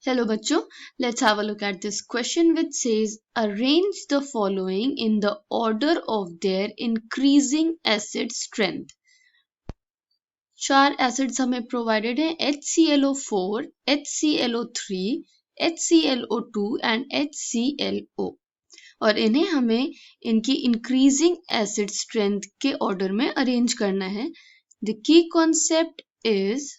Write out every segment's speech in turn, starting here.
Hello बच्चों, let's have a look at this question which says arrange the following in the order of their increasing acid strength. चार acids हमें provided है HClO4, HClO3, HClO2 and HClO और इन्हें हमें इनकी increasing acid strength के order में arrange करना है. The key concept is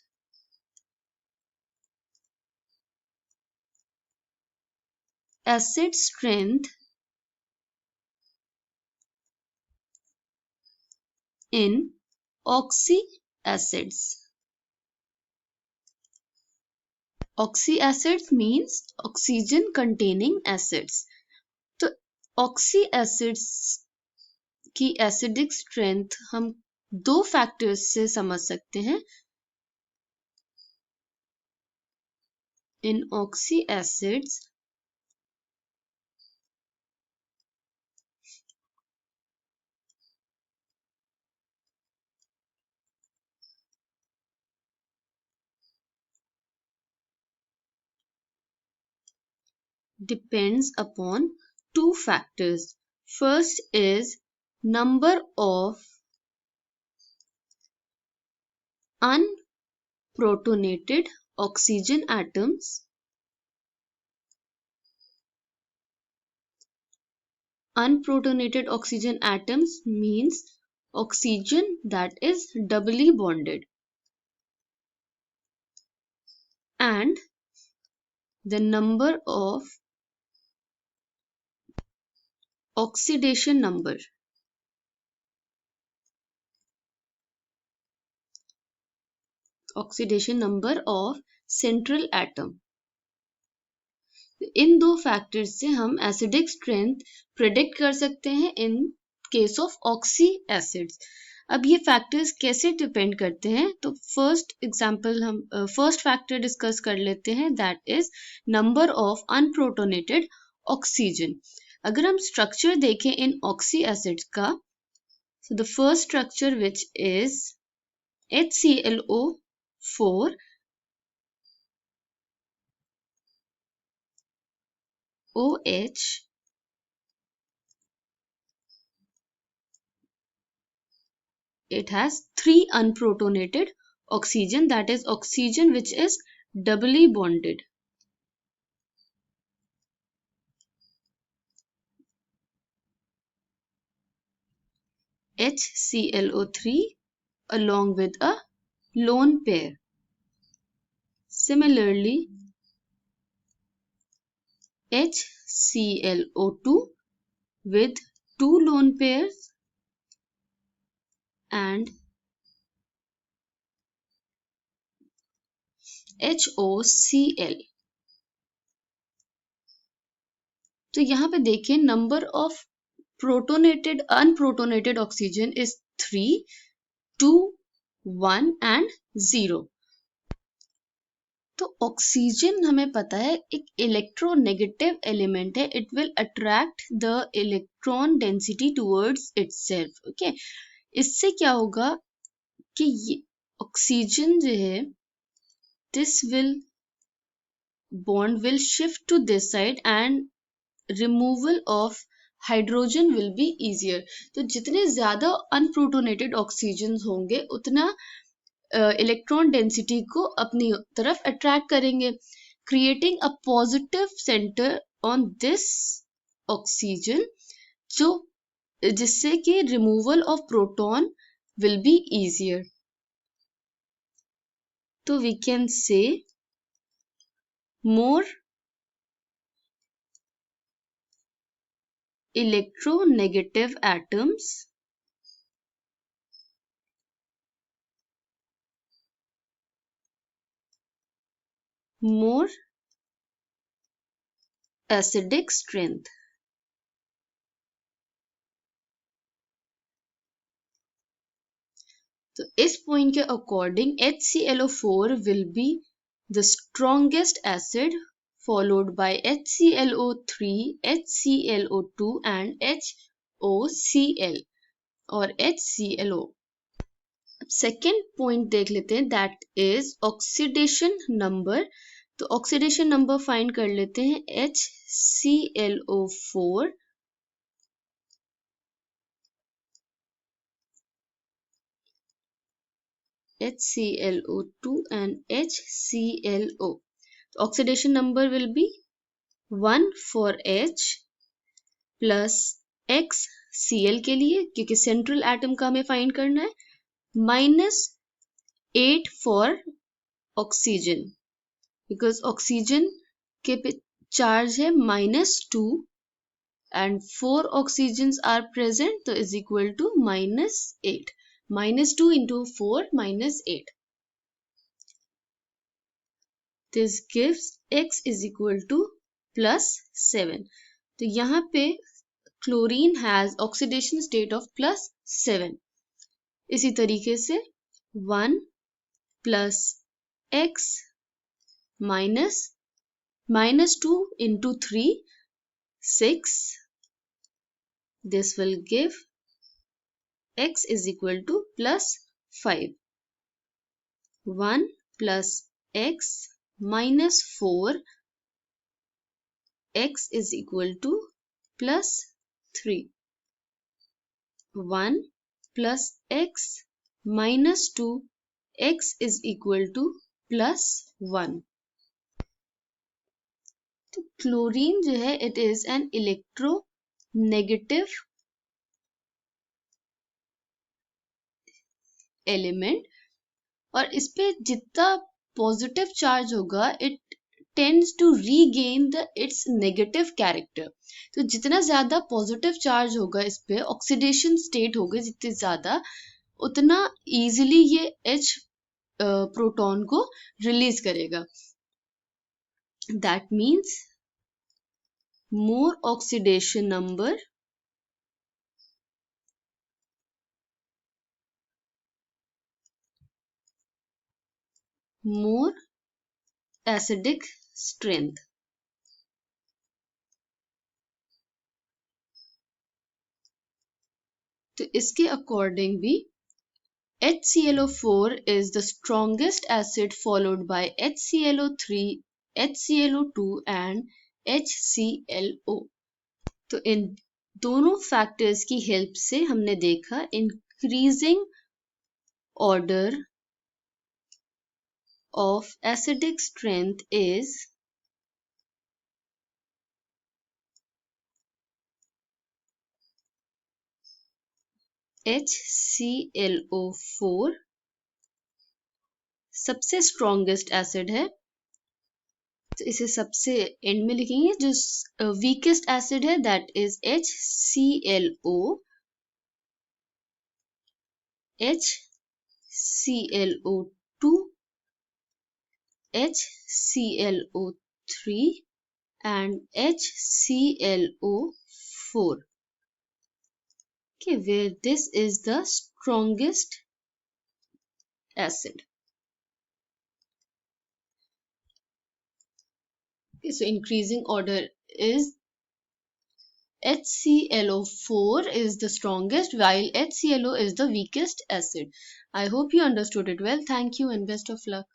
acid strength in oxy acids. Oxy acids means oxygen containing acids. तो oxy acids की acidic strength हम दो factors से समझ सकते हैं. In oxy acids depends upon two factors. First is number of unprotonated oxygen atoms. Unprotonated oxygen atoms means oxygen that is doubly bonded. And the number of oxidation number. Oxidation number of central atom. इन दो factors से हम acidic strength predict कर सकते हैं in case of oxy acids. अब ये factors कैसे depend करते हैं, तो फर्स्ट फैक्टर डिस्कस कर लेते हैं, that is number of unprotonated oxygen. अगर हम स्ट्रक्चर देखें इन ऑक्सी एसिड्स का, so the first structure which is HClO4 OH it has three unprotonated oxygen, that is oxygen which is doubly bonded. HClO3 along with a lone pair. Similarly, HClO2 with two lone pairs and HOCl. तो यहाँ पे देखिए number of protonated unprotonated oxygen is 3, 2, 1 and 0. तो oxygen हमें पता है एक electronegative element है. It will attract the electron density towards itself. Okay, इससे क्या होगा कि ये ऑक्सीजन जो है this bond will shift to this side and removal of hydrogen will be easier. तो जितने ज्यादा अनप्रोटोनेटेड ऑक्सीजन होंगे उतना इलेक्ट्रॉन डेंसिटी को अपनी तरफ अट्रैक्ट करेंगे, creating a positive centre on this oxygen, जो जिससे कि removal of proton will be easier. तो we can say more electronegative atoms more acidic strength. तो इस पॉइंट के according HClO4 will be the strongest acid followed by HClO3, HClO2 and HOCl और HClO. Second point देख लेते हैं, that is oxidation number. तो oxidation number find कर लेते हैं HClO4 HClO2 and HClO. Oxidation number will be 1 for H plus X Cl के लिए, क्योंकि सेंट्रल एटम का हमें फाइंड करना है, -8 for ऑक्सीजन, बिकॉज ऑक्सीजन के पे चार्ज है -2 and 4 oxygens are present, so is equal to -8. -2 into 4 -8. This gives X is equal to +7. तो यहाँ पे chlorine has oxidation state of +7. इसी तरीके से 1 plus X minus -2 into 3 6. This will give X is equal to +5. 1 plus X minus 4, X is equal to +3. 1 plus X minus 2, X is equal to +1. तो chlorine जो है it is an electronegative element, और इस पे जितना positive charge होगा it tends to regain its negative character. तो जितना ज्यादा पॉजिटिव चार्ज होगा इस पे, ऑक्सीडेशन स्टेट होगा जितनी ज्यादा, उतना इजीली ये H प्रोटॉन को रिलीज करेगा. That means more oxidation number, more acidic strength. तो इसके अकॉर्डिंग भी HClO4 is the strongest acid followed by HClO3, HClO2 and HClO. तो इन दोनों फैक्टर्स की हेल्प से हमने देखा increasing order of acidic strength is HClO4 सबसे स्ट्रॉन्गेस्ट एसिड है, तो इसे सबसे एंड में लिखेंगे. जो वीकेस्ट एसिड है that is HClO, HClO2, HClO3 and HClO4. Okay, where this is the strongest acid. Okay, so increasing order is HClO4 is the strongest while HClO is the weakest acid. I hope you understood it well. Thank you and best of luck.